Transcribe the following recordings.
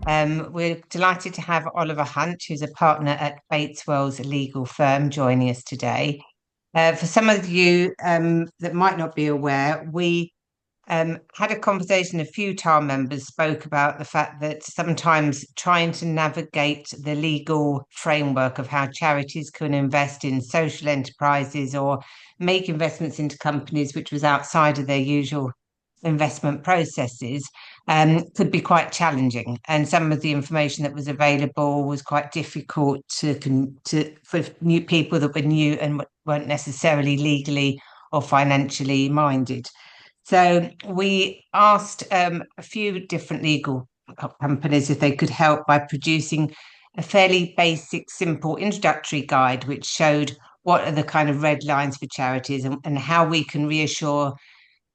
We're delighted to have Oliver Hunt, who's a partner at Bateswell's legal firm, joining us today. For some of you that might not be aware, we had a conversation, a few TAR members spoke about the fact that sometimes trying to navigate the legal framework of how charities can invest in social enterprises or make investments into companies which was outside of their usual investment processes could be quite challenging. And some of the information that was available was quite difficult for new people that were new and weren't necessarily legally or financially minded. So we asked a few different legal companies if they could help by producing a fairly basic, simple introductory guide, which showed what are the kind of red lines for charities and how we can reassure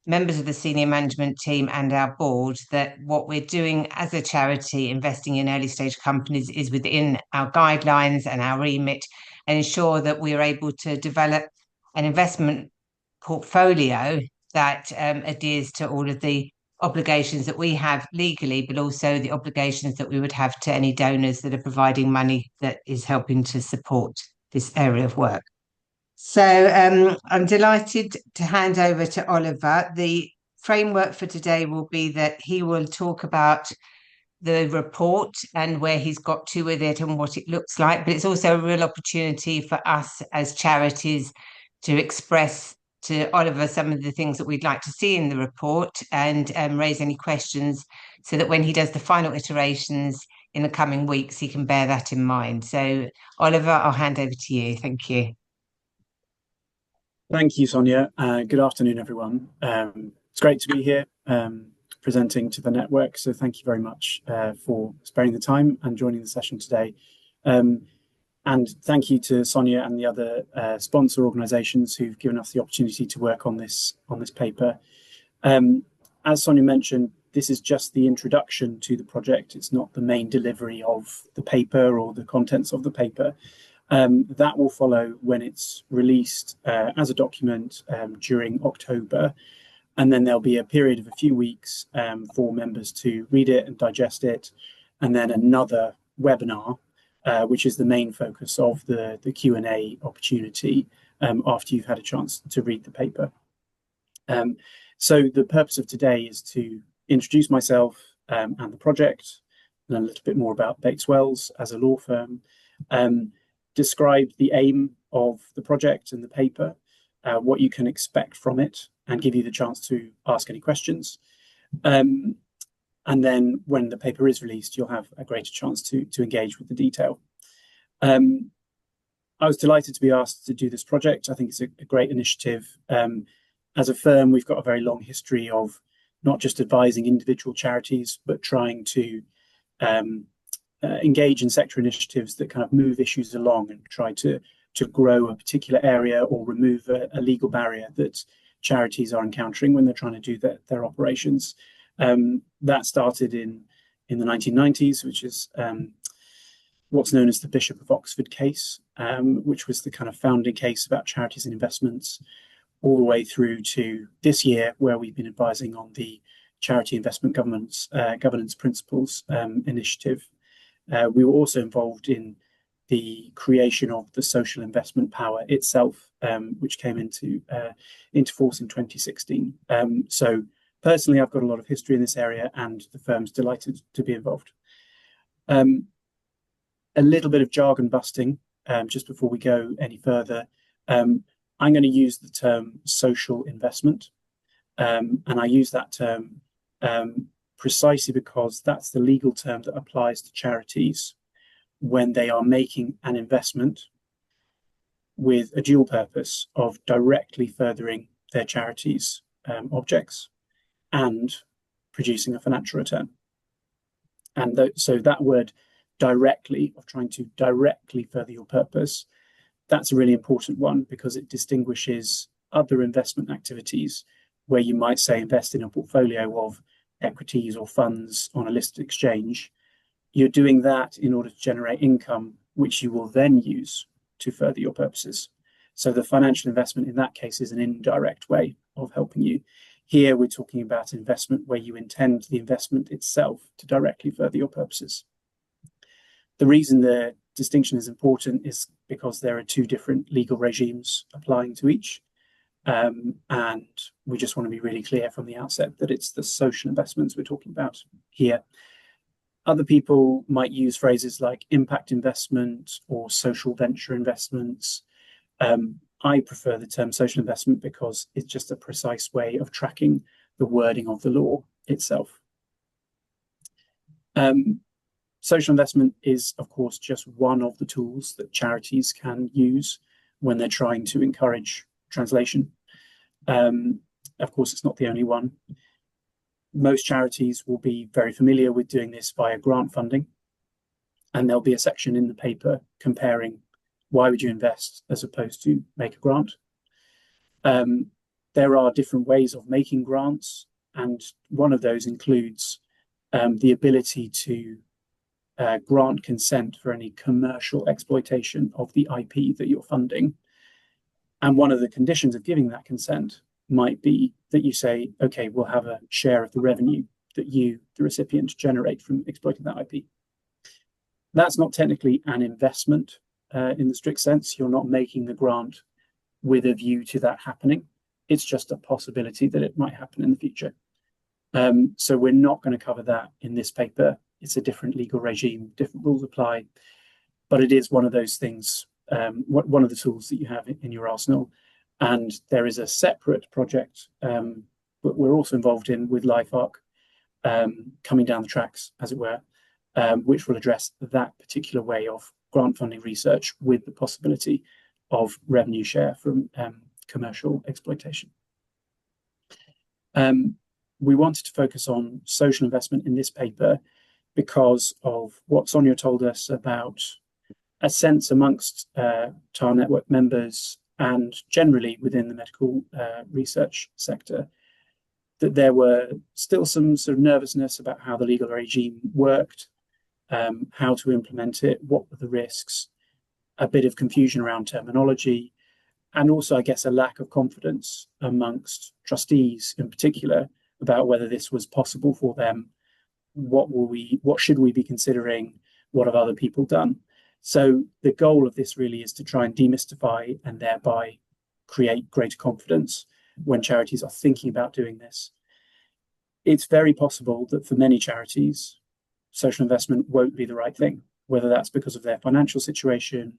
members of the senior management team and our board that what we're doing as a charity, investing in early stage companies, is within our guidelines and our remit, and ensure that we are able to develop an investment portfolio that adheres to all of the obligations that we have legally, but also the obligations that we would have to any donors that are providing money that is helping to support this area of work. So I'm delighted to hand over to Oliver. The framework for today will be that he will talk about the report and where he's got to with it and what it looks like. But it's also a real opportunity for us as charities to express to Oliver some of the things that we'd like to see in the report and raise any questions so that when he does the final iterations in the coming weeks, he can bear that in mind. So Oliver, I'll hand over to you. Thank you. Thank you, Sonia. Good afternoon, everyone. It's great to be here presenting to the network. So thank you very much for sparing the time and joining the session today. And thank you to Sonia and the other sponsor organisations who've given us the opportunity to work on this paper. As Sonia mentioned, this is just the introduction to the project. It's not the main delivery of the paper or the contents of the paper. That will follow when it's released as a document during October. And then there'll be a period of a few weeks for members to read it and digest it. And then another webinar, which is the main focus of the Q&A opportunity after you've had a chance to read the paper. So the purpose of today is to introduce myself and the project, and a little bit more about Bateswells as a law firm, describe the aim of the project and the paper, what you can expect from it, and give you the chance to ask any questions. And then when the paper is released, you'll have a greater chance to engage with the detail. I was delighted to be asked to do this project. I think it's a great initiative. As a firm, we've got a very long history of not just advising individual charities, but trying to engage in sector initiatives that kind of move issues along and try to grow a particular area or remove a legal barrier that charities are encountering when they're trying to do their operations. That started in the 1990s, which is what's known as the Bishop of Oxford case, which was the kind of founding case about charities and investments, all the way through to this year, where we've been advising on the Charity Investment Governance Principles initiative. We were also involved in the creation of the social investment power itself, which came into force in 2016. So personally, I've got a lot of history in this area, and the firm's delighted to be involved. A little bit of jargon busting just before we go any further. I'm going to use the term social investment, and I use that term precisely because that's the legal term that applies to charities when they are making an investment with a dual purpose of directly furthering their charity's objects and producing a financial return. And so that word directly, of trying to directly further your purpose, that's a really important one because it distinguishes other investment activities where you might say invest in a portfolio of equities or funds on a listed exchange. You're doing that in order to generate income, which you will then use to further your purposes. So the financial investment in that case is an indirect way of helping you. Here we're talking about investment where you intend the investment itself to directly further your purposes. The reason the distinction is important is because there are two different legal regimes applying to each. And we just want to be really clear from the outset that it's the social investments we're talking about here. Other people might use phrases like impact investment or social venture investments. I prefer the term social investment because it's just a precise way of tracking the wording of the law itself. Social investment is, of course, just one of the tools that charities can use when they're trying to encourage translation. Of course, it's not the only one. Most charities will be very familiar with doing this via grant funding, and there'll be a section in the paper comparing why would you invest as opposed to make a grant. There are different ways of making grants, and one of those includes the ability to grant consent for any commercial exploitation of the IP that you're funding. And one of the conditions of giving that consent might be that you say, okay, we'll have a share of the revenue that you, the recipient, generate from exploiting that IP. That's not technically an investment in the strict sense. You're not making the grant with a view to that happening. It's just a possibility that it might happen in the future. So we're not going to cover that in this paper. It's a different legal regime, different rules apply, but it is one of those things, one of the tools that you have in your arsenal. And there is a separate project that we're also involved in with LifeArc coming down the tracks, as it were, which will address that particular way of grant funding research with the possibility of revenue share from commercial exploitation. We wanted to focus on social investment in this paper because of what Sonia told us about a sense amongst TAR network members and generally within the medical research sector that there were still some sort of nervousness about how the legal regime worked, how to implement it, what were the risks, a bit of confusion around terminology, and also, I guess, a lack of confidence amongst trustees in particular about whether this was possible for them. What should we be considering? What have other people done? So the goal of this really is to try and demystify and thereby create greater confidence when charities are thinking about doing this. It's very possible that for many charities, social investment won't be the right thing, whether that's because of their financial situation,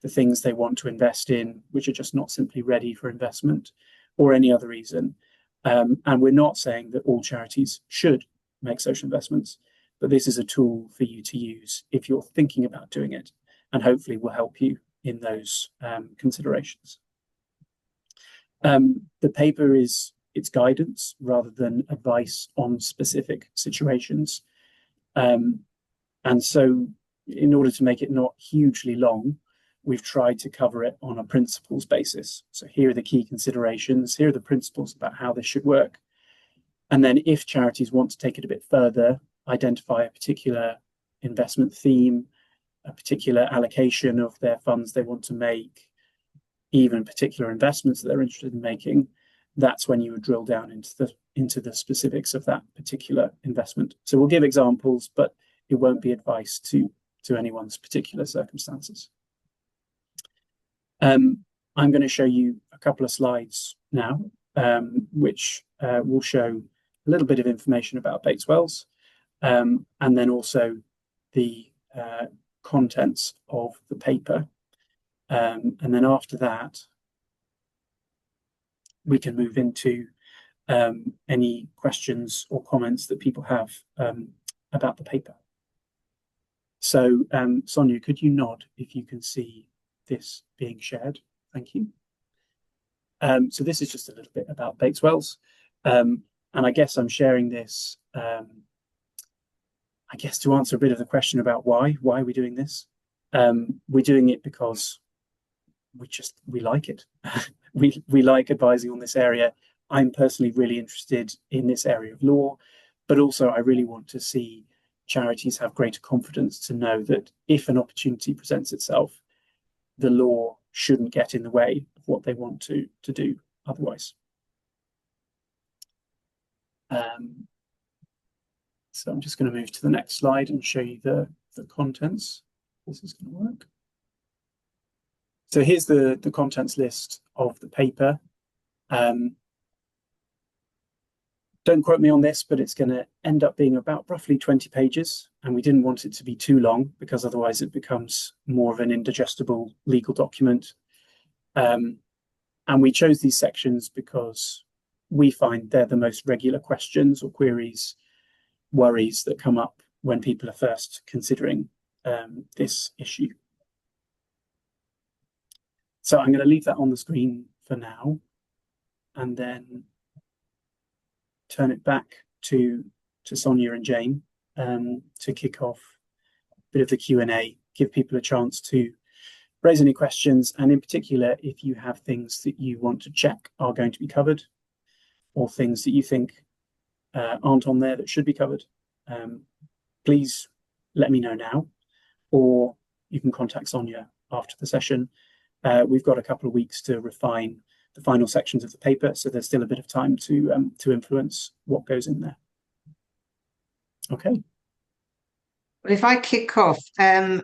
the things they want to invest in, which are just not simply ready for investment, or any other reason. And we're not saying that all charities should make social investments, but this is a tool for you to use if you're thinking about doing it, and hopefully will help you in those considerations. The paper it's guidance rather than advice on specific situations. And so in order to make it not hugely long, we've tried to cover it on a principles basis. So here are the key considerations, here are the principles about how this should work. And then if charities want to take it a bit further, identify a particular investment theme, a particular allocation of their funds they want to make, even particular investments that they're interested in making, that's when you would drill down into the specifics of that particular investment. So we'll give examples, but it won't be advice to anyone's particular circumstances. I'm going to show you a couple of slides now, which will show a little bit of information about Bates Wells, and then also the contents of the paper. And then after that, we can move into any questions or comments that people have about the paper. So, Sonia, could you nod if you can see this being shared? Thank you. So this is just a little bit about Bates Wells. And I guess I'm sharing this, I guess, to answer a bit of the question about why are we doing this? We're doing it because we like it. we like advising on this area. I'm personally really interested in this area of law, but also I really want to see charities have greater confidence to know that if an opportunity presents itself, the law shouldn't get in the way of what they want to do otherwise. Um, so I'm just going to move to the next slide and show you the contents. This is going to work. So here's the contents list of the paper. Don't quote me on this, but it's going to end up being about roughly 20 pages. And we didn't want it to be too long because otherwise it becomes more of an indigestible legal document. And we chose these sections because we find they're the most regular questions or queries, worries that come up when people are first considering this issue. So I'm going to leave that on the screen for now and then turn it back to Sonia and Jane to kick off a bit of the Q&A, give people a chance to raise any questions, and in particular, if you have things that you want to check are going to be covered, or things that you think aren't on there that should be covered, please let me know now, or you can contact Sonia after the session. We've got a couple of weeks to refine the final sections of the paper, so there's still a bit of time to influence what goes in there. Okay. Well, if I kick off, I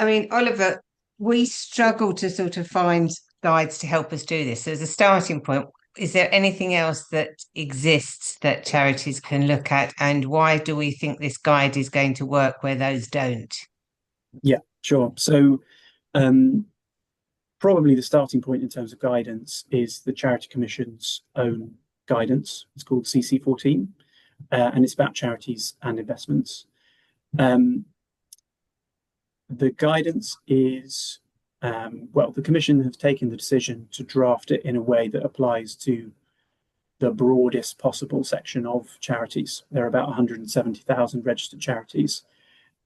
mean, Oliver, we struggle to sort of find guides to help us do this. So as a starting point, is there anything else that exists that charities can look at, and why do we think this guide is going to work where those don't? Yeah, sure. So probably the starting point in terms of guidance is the Charity Commission's own guidance. It's called CC14, and it's about charities and investments. The guidance is, well, the Commission has taken the decision to draft it in a way that applies to the broadest possible section of charities. There are about 170,000 registered charities.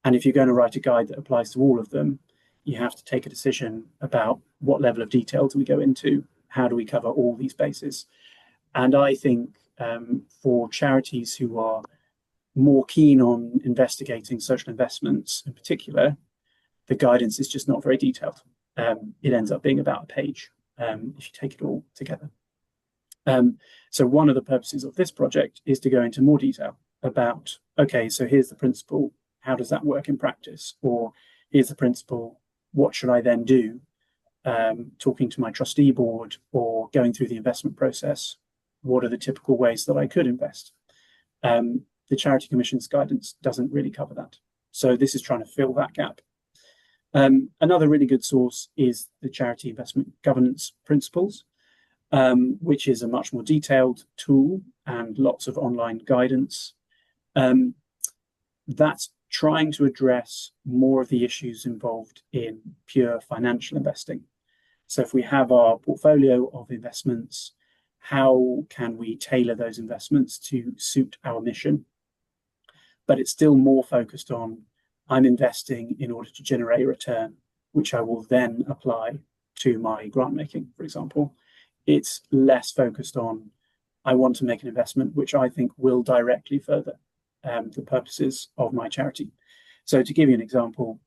And if you're going to write a guide that applies to all of them, you have to take a decision about what level of detail do we go into, how do we cover all these bases. And I think for charities who are more keen on investigating social investments in particular, the guidance is just not very detailed. It ends up being about a page if you take it all together. So one of the purposes of this project is to go into more detail about, okay, so here's the principle, how does that work in practice? Or here's the principle, what should I then do? Talking to my trustee board or going through the investment process, what are the typical ways that I could invest? The Charity Commission's guidance doesn't really cover that. So this is trying to fill that gap. Another really good source is the Charity Investment Governance Principles, which is a much more detailed tool and lots of online guidance. That's trying to address more of the issues involved in pure financial investing. So if we have our portfolio of investments, how can we tailor those investments to suit our mission? But it's still more focused on, I'm investing in order to generate a return, which I will then apply to my grant making, for example. It's less focused on, I want to make an investment which I think will directly further the purposes of my charity. So to give you an example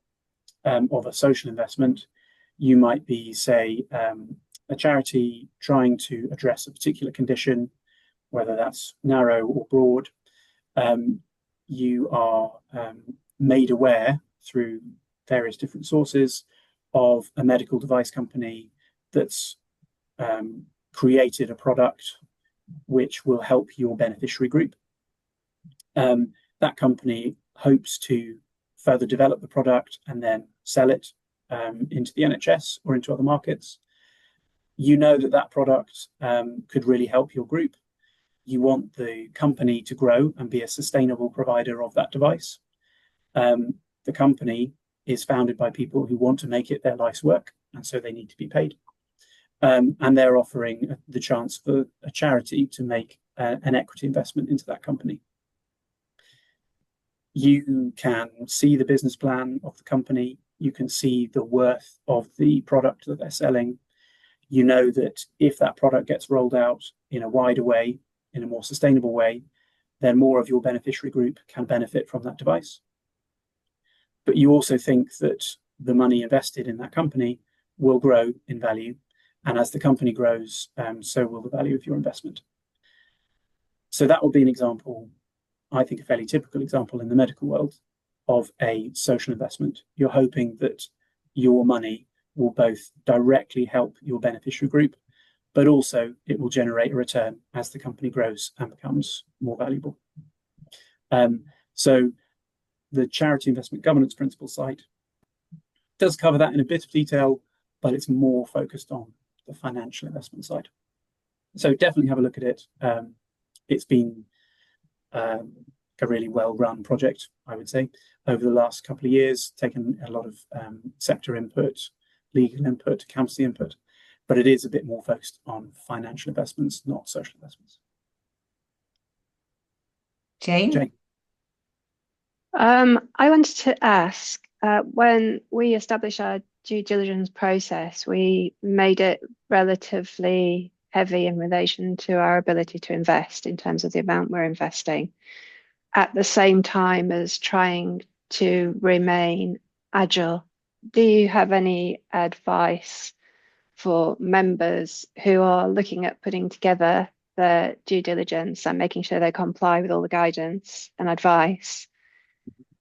of a social investment, you might be, say, a charity trying to address a particular condition, whether that's narrow or broad. You are made aware through various different sources of a medical device company that's created a product which will help your beneficiary group. That company hopes to further develop the product and then sell it into the NHS or into other markets. You know that that product could really help your group. You want the company to grow and be a sustainable provider of that device. The company is founded by people who want to make it their life's work, and so they need to be paid. And they're offering the chance for a charity to make an equity investment into that company. You can see the business plan of the company. You can see the worth of the product that they're selling. You know that if that product gets rolled out in a wider way, in a more sustainable way, then more of your beneficiary group can benefit from that device. But you also think that the money invested in that company will grow in value. And as the company grows, so will the value of your investment. So that would be an example, I think a fairly typical example in the medical world of a social investment. You're hoping that your money will both directly help your beneficiary group, but also it will generate a return as the company grows and becomes more valuable. So the charity investment governance principle site does cover that in a bit of detail, but it's more focused on the financial investment side. So definitely have a look at it. It's been a really well-run project, I would say, over the last couple of years, taken a lot of sector input, legal input, accountancy input, but it is a bit more focused on financial investments, not social investments. Jane? I wanted to ask, when we established our due diligence process, we made it relatively heavy in relation to our ability to invest in terms of the amount we're investing, at the same time as trying to remain agile. Do you have any advice for members who are looking at putting together their due diligence and making sure they comply with all the guidance and advice,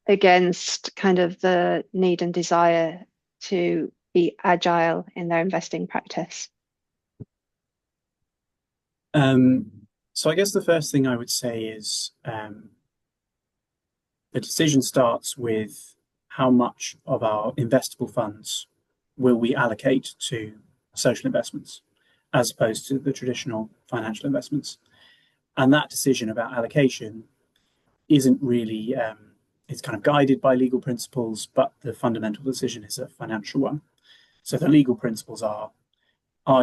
against kind of the need and desire to be agile in their investing practice? So I guess the first thing I would say is the decision starts with how much of our investable funds will we allocate to social investments as opposed to the traditional financial investments. And that decision about allocation isn't really, it's kind of guided by legal principles, but the fundamental decision is a financial one. So the legal principles are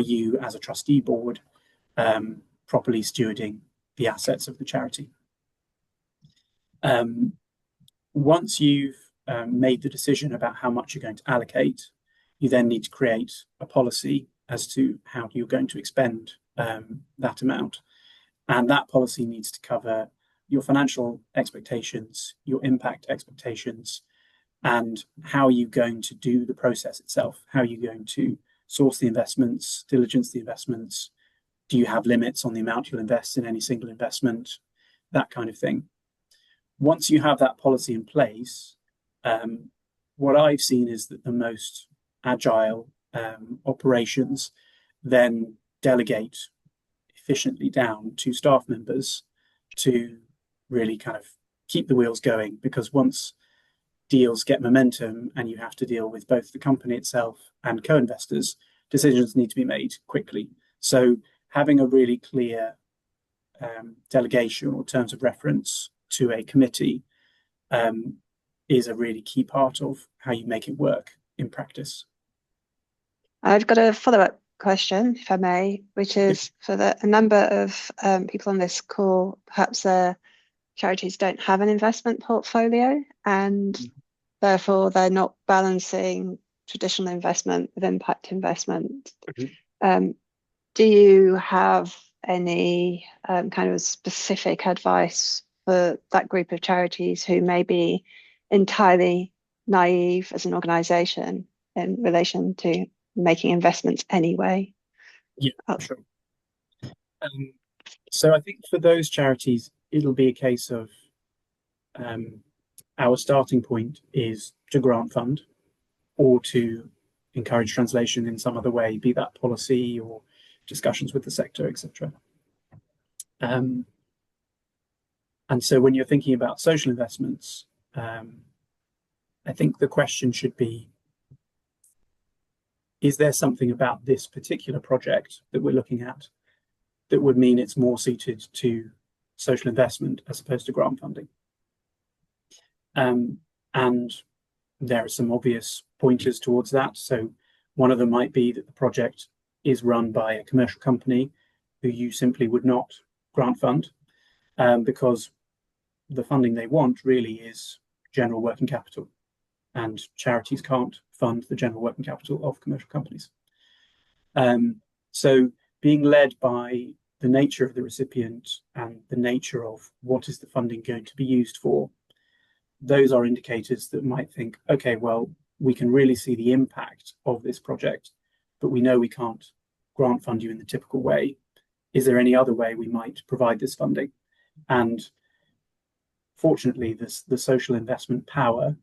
you as a trustee board properly stewarding the assets of the charity? Once you've made the decision about how much you're going to allocate, you then need to create a policy as to how you're going to expend that amount. And that policy needs to cover your financial expectations, your impact expectations, and how are you going to do the process itself? How are you going to source the investments, diligence the investments? Do you have limits on the amount you'll invest in any single investment? That kind of thing. Once you have that policy in place, what I've seen is that the most agile operations then delegate efficiently down to staff members to really kind of keep the wheels going, because once deals get momentum and you have to deal with both the company itself and co-investors, decisions need to be made quickly. So having a really clear delegation or terms of reference to a committee is a really key part of how you make it work in practice. I've got a follow-up question, if I may, which is for a number of people on this call, perhaps charities don't have an investment portfolio and therefore they're not balancing traditional investment with impact investment. Do you have any kind of specific advice for that group of charities who may be entirely naive as an organisation in relation to making investments anyway? Yeah, sure. So I think for those charities, it'll be a case of our starting point is to grant fund or to encourage translation in some other way, be that policy or discussions with the sector, etc. And so when you're thinking about social investments, I think the question should be, is there something about this particular project that we're looking at that would mean it's more suited to social investment as opposed to grant funding? And there are some obvious pointers towards that. So one of them might be that the project is run by a commercial company who you simply would not grant fund because the funding they want really is general working capital, and charities can't fund the general working capital of commercial companies. So being led by the nature of the recipient and the nature of what is the funding going to be used for, those are indicators that might think, okay, well, we can really see the impact of this project, but we know we can't grant fund you in the typical way. Is there any other way we might provide this funding? And fortunately, the social investment power,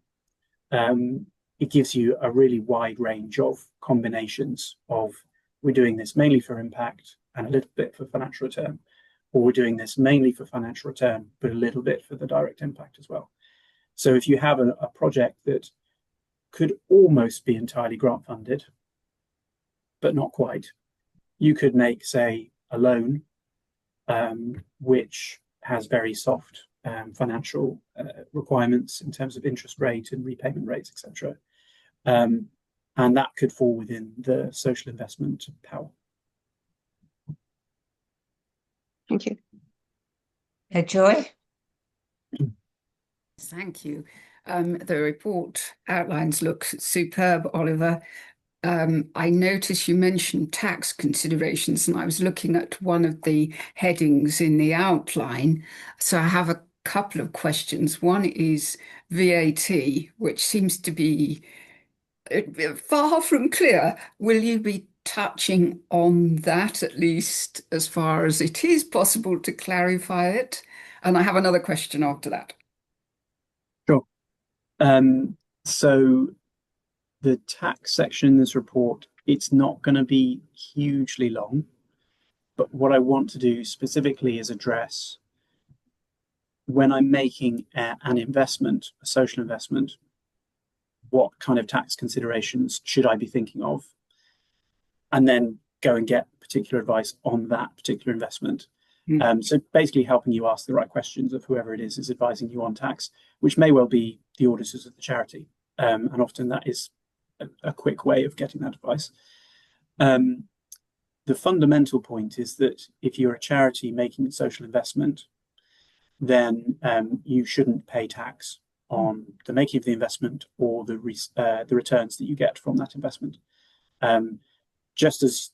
it gives you a really wide range of combinations of, we're doing this mainly for impact and a little bit for financial return, or we're doing this mainly for financial return, but a little bit for the direct impact as well. So if you have a project that could almost be entirely grant funded, but not quite, you could make, say, a loan, which has very soft financial requirements in terms of interest rate and repayment rates, etc. And that could fall within the social investment power. Thank you. Joy? Thank you. The report outlines look superb, Oliver. I noticed you mentioned tax considerations, and I was looking at one of the headings in the outline. So I have a couple of questions. One is VAT, which seems to be far from clear. Will you be touching on that, at least as far as it is possible to clarify it? And I have another question after that. Sure. So the tax section in this report, it's not going to be hugely long, but what I want to do specifically is address, when I'm making an investment, a social investment, what kind of tax considerations should I be thinking of? And then go and get particular advice on that particular investment. So basically helping you ask the right questions of whoever it is advising you on tax, which may well be the auditors of the charity. And often that is a quick way of getting that advice. The fundamental point is that if you're a charity making a social investment, then you shouldn't pay tax on the making of the investment or the returns that you get from that investment. Just as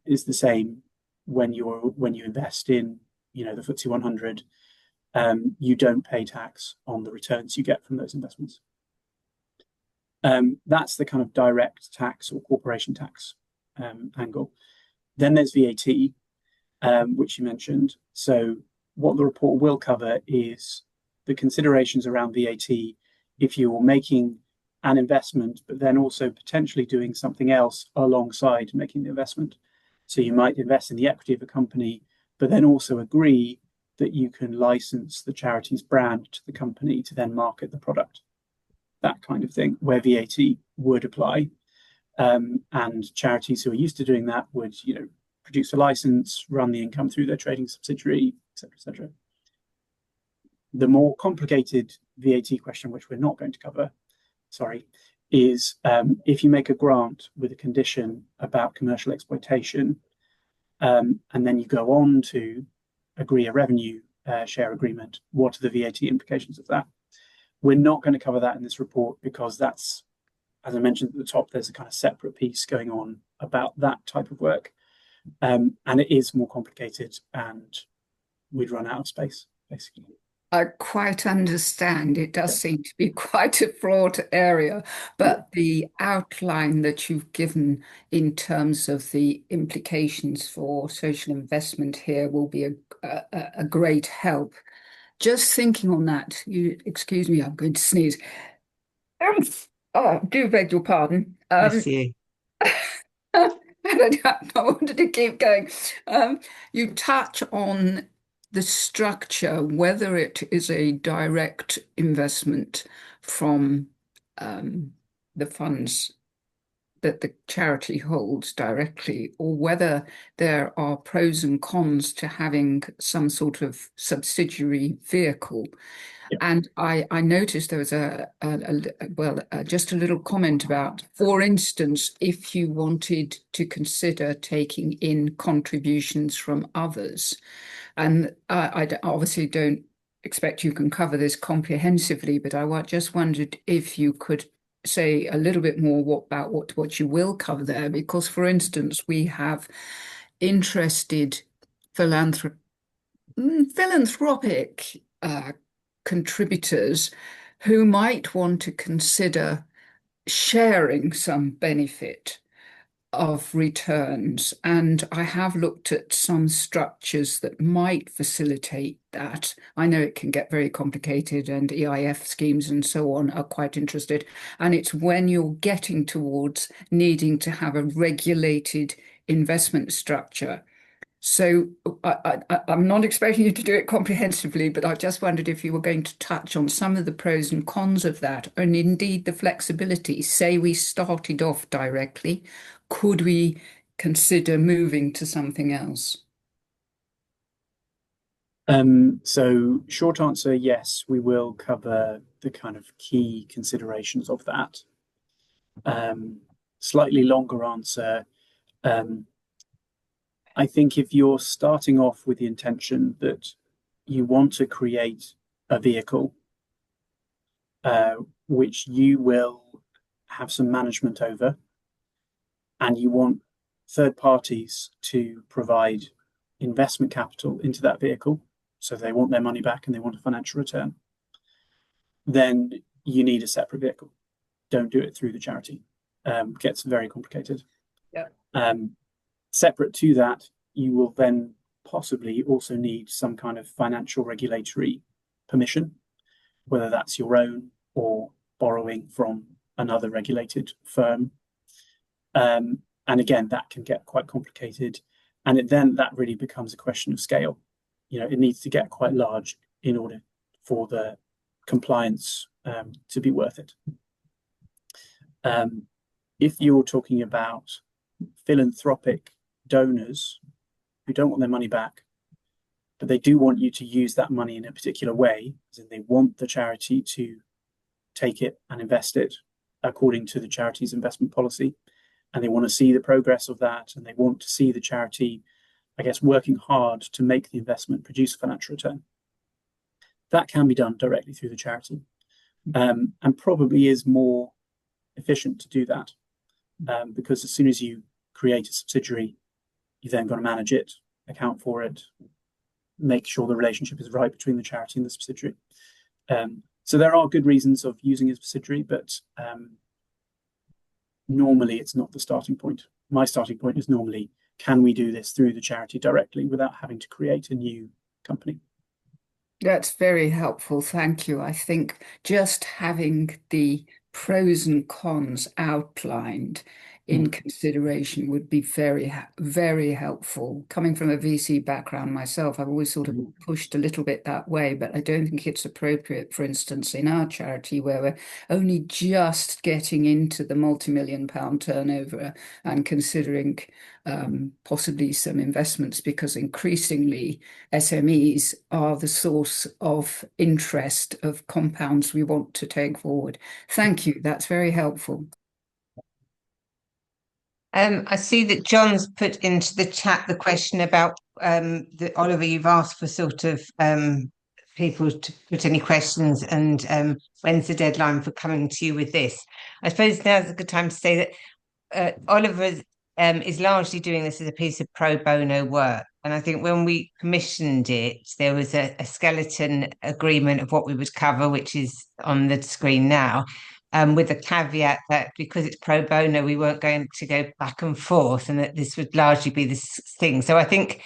is the same when you invest in, the FTSE 100, you don't pay tax on the returns you get from those investments. That's the kind of direct tax or corporation tax angle. Then there's VAT, which you mentioned. So what the report will cover is the considerations around VAT if you're making an investment, but then also potentially doing something else alongside making the investment. So you might invest in the equity of a company, but then also agree that you can license the charity's brand to the company to then market the product. That kind of thing, where VAT would apply. And charities who are used to doing that would, produce a license, run the income through their trading subsidiary, etc., etc. The more complicated VAT question, which we're not going to cover, is if you make a grant with a condition about commercial exploitation, and then you go on to agree a revenue share agreement, what are the VAT implications of that? We're not going to cover that in this report because that's, as I mentioned at the top, there's a kind of separate piece going on about that type of work. And it is more complicated and we'd run out of space, basically. I quite understand. It does seem to be quite a broad area, but the outline that you've given in terms of the implications for social investment here will be a great help. Just thinking on that, excuse me, I'm going to sneeze. Do beg your pardon. Bless you. I wanted to keep going. You touch on the structure, whether it is a direct investment from the funds that the charity holds directly, or whether there are pros and cons to having some sort of subsidiary vehicle. Yeah. And I noticed there was just a little comment about, for instance, if you wanted to consider taking in contributions from others. And I obviously don't expect you can cover this comprehensively, but I just wondered if you could say a little bit more about what you will cover there, because, for instance, we have interested philanthropic contributors who might want to consider sharing some benefit of returns. And I have looked at some structures that might facilitate that. I know it can get very complicated, and EIF schemes and so on are quite interested. And it's when you're getting towards needing to have a regulated investment structure. So I'm not expecting you to do it comprehensively, but I just wondered if you were going to touch on some of the pros and cons of that, and indeed the flexibility. Say we started off directly, could we consider moving to something else? So short answer, yes, we will cover the kind of key considerations of that. Slightly longer answer. I think if you're starting off with the intention that you want to create a vehicle which you will have some management over, and you want third parties to provide investment capital into that vehicle, so they want their money back and they want a financial return, then you need a separate vehicle. Don't do it through the charity. Gets very complicated. Yeah. Separate to that, you will then possibly also need some kind of financial regulatory permission, whether that's your own or borrowing from another regulated firm. And again, that can get quite complicated. And then that really becomes a question of scale. It needs to get quite large in order for the compliance to be worth it. If you're talking about philanthropic donors who don't want their money back, but they do want you to use that money in a particular way, as in they want the charity to take it and invest it according to the charity's investment policy, and they want to see the progress of that, and they want to see the charity, I guess, working hard to make the investment produce a financial return. That can be done directly through the charity, and probably is more efficient to do that, because as soon as you create a subsidiary, you've then got to manage it, account for it, make sure the relationship is right between the charity and the subsidiary. So there are good reasons of using a subsidiary, but normally it's not the starting point. My starting point is normally, can we do this through the charity directly without having to create a new company? That's very helpful. Thank you. I think just having the pros and cons outlined in consideration would be very, very helpful. Coming from a VC background myself, I've always sort of pushed a little bit that way, but I don't think it's appropriate, for instance, in our charity where we're only just getting into the multi-million-pound turnover and considering possibly some investments, because increasingly SMEs are the source of interest of compounds we want to take forward. Thank you. That's very helpful. I see that John's put into the chat the question about Oliver, you've asked for sort of people to put any questions, and when's the deadline for coming to you with this? I suppose now's a good time to say that Oliver is largely doing this as a piece of pro bono work. And I think when we commissioned it, there was a skeleton agreement of what we would cover, which is on the screen now. With the caveat that because it's pro bono, we weren't going to go back and forth, and that this would largely be this thing. So I think,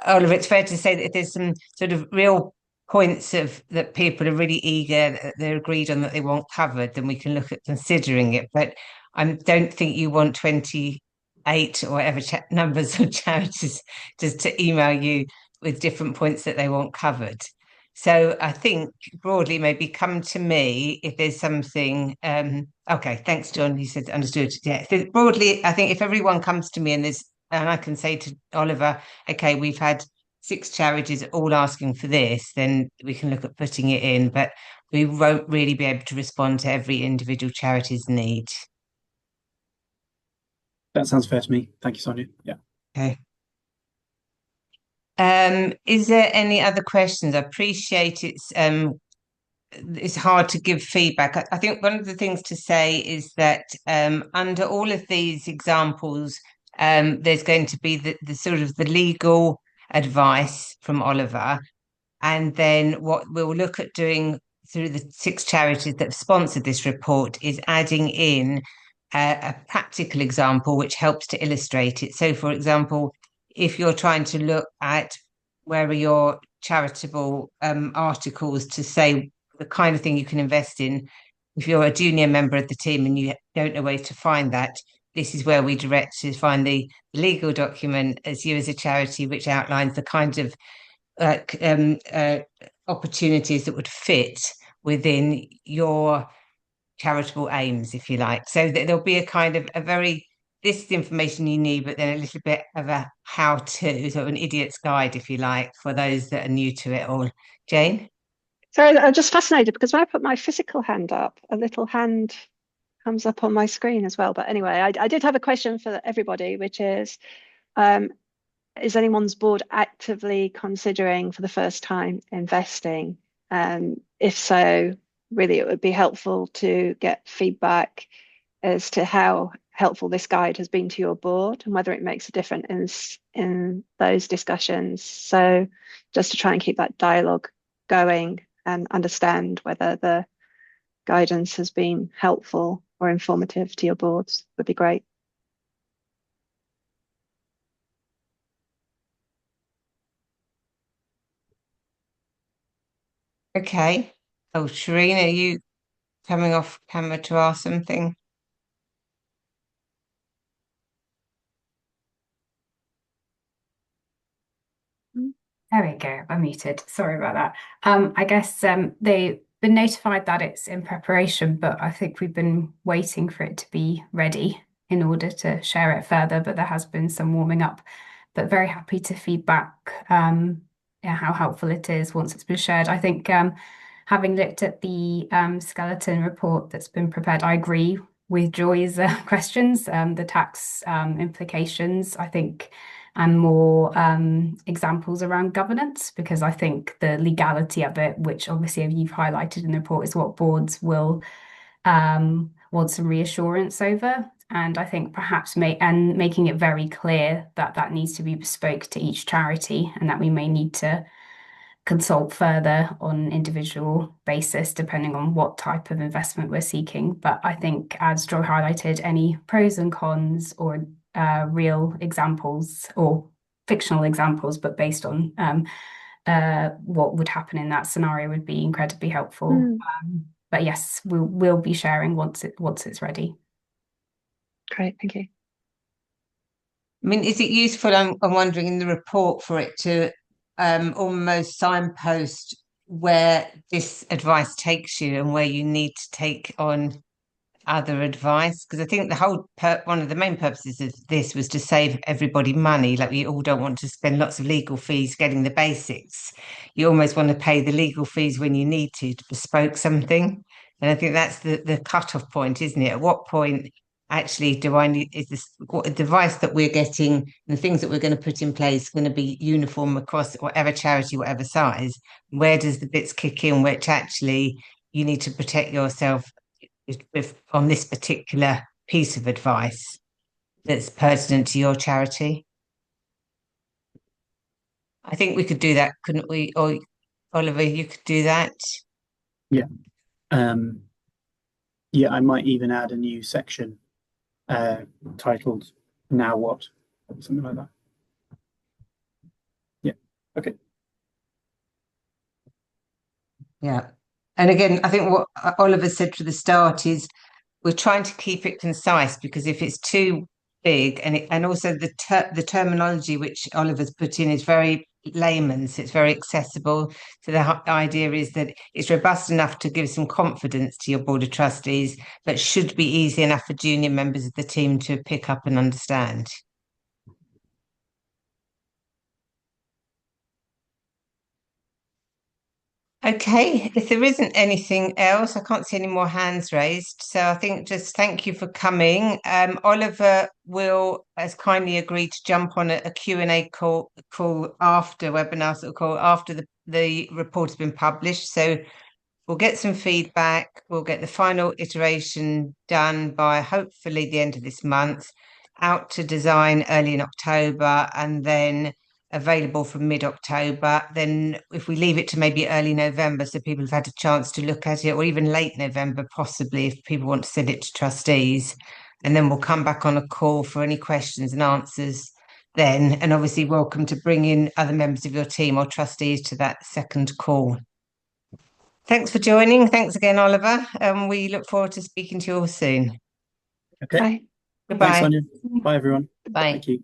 Oliver, it's fair to say that if there's some sort of real points of that people are really eager, that they're agreed on, that they want covered, then we can look at considering it. But I don't think you want 28 or whatever numbers of charities just to email you with different points that they want covered. So I think broadly, maybe come to me if there's something. Okay, thanks, John. You said understood. Yeah. So broadly, I think if everyone comes to me and I can say to Oliver, okay, we've had 6 charities all asking for this, then we can look at putting it in. But we won't really be able to respond to every individual charity's need. That sounds fair to me. Thank you, Sonia. Yeah. Okay. Is there any other questions? I appreciate it's hard to give feedback. I think one of the things to say is that under all of these examples, there's going to be the sort of the legal advice from Oliver, and then what we'll look at doing through the 6 charities that have sponsored this report is adding in a practical example which helps to illustrate it. So, for example, if you're trying to look at where are your charitable articles to say the kind of thing you can invest in. If you're a junior member of the team and you don't know where to find that, this is where we direct to find the legal document as you as a charity, which outlines the kind of opportunities that would fit within your charitable aims, if you like. So there'll be a kind of a very, this is the information you need, but then a little bit of a how to, sort of an idiot's guide, if you like, for those that are new to it all. Jane? Sorry, I'm just fascinated because when I put my physical hand up, a little hand comes up on my screen as well. But anyway, I did have a question for everybody, which is anyone's board actively considering for the first time investing? If so, really, it would be helpful to get feedback as to how helpful this guide has been to your board and whether it makes a difference in those discussions. So just to try and keep that dialogue going and understand whether the guidance has been helpful or informative to your boards would be great. Okay. Oh, Shireen, are you coming off camera to ask something? There we go. I'm muted. Sorry about that. I guess they've been notified that it's in preparation, but I think we've been waiting for it to be ready in order to share it further. But there has been some warming up. But very happy to feedback yeah, how helpful it is once it's been shared. I think having looked at the skeleton report that's been prepared, I agree with Joy's questions, the tax implications, I think, and more examples around governance, because I think the legality of it, which obviously you've highlighted in the report, is what boards will want some reassurance over. And I think perhaps making it very clear that that needs to be bespoke to each charity and that we may need to consult further on an individual basis, depending on what type of investment we're seeking. But I think, as Joy highlighted, any pros and cons or real examples or fictional examples, but based on what would happen in that scenario would be incredibly helpful. But yes, we'll be sharing once it's ready. Great, thank you. I mean, is it useful, I'm wondering, in the report for it to almost signpost where this advice takes you and where you need to take on other advice? Because I think the whole one of the main purposes of this was to save everybody money. Like, we all don't want to spend lots of legal fees getting the basics. You almost want to pay the legal fees when you need to bespoke something. And I think that's the cutoff point, isn't it? At what point actually do I need, is this what a device that we're getting and the things that we're going to put in place going to be uniform across whatever charity, whatever size? Where does the bits kick in, which actually you need to protect yourself on this particular piece of advice that's pertinent to your charity? I think we could do that, couldn't we? Or Oliver, you could do that. Yeah. Yeah, I might even add a new section titled "Now What?" something like that. Yeah. Okay. Yeah. And again, I think what Oliver said to the start is we're trying to keep it concise, because if it's too big and also the terminology which Oliver's put in is very layman's, it's very accessible. So the idea is that it's robust enough to give some confidence to your board of trustees, but should be easy enough for junior members of the team to pick up and understand. Okay, if there isn't anything else, I can't see any more hands raised. So I think just thank you for coming. Oliver has kindly agreed to jump on a Q&A call after webinar sort of call after the report has been published. So we'll get some feedback. We'll get the final iteration done by hopefully the end of this month, out to design early in October, and then available from mid-October. Then if we leave it to maybe early November, so people have had a chance to look at it, or even late November, possibly, if people want to send it to trustees. And then we'll come back on a call for any questions and answers then, and obviously welcome to bring in other members of your team or trustees to that second call. Thanks for joining. Thanks again, Oliver. We look forward to speaking to you all soon. Okay. Bye. Goodbye. Thanks, Anya. Bye, everyone. Bye. Thank you.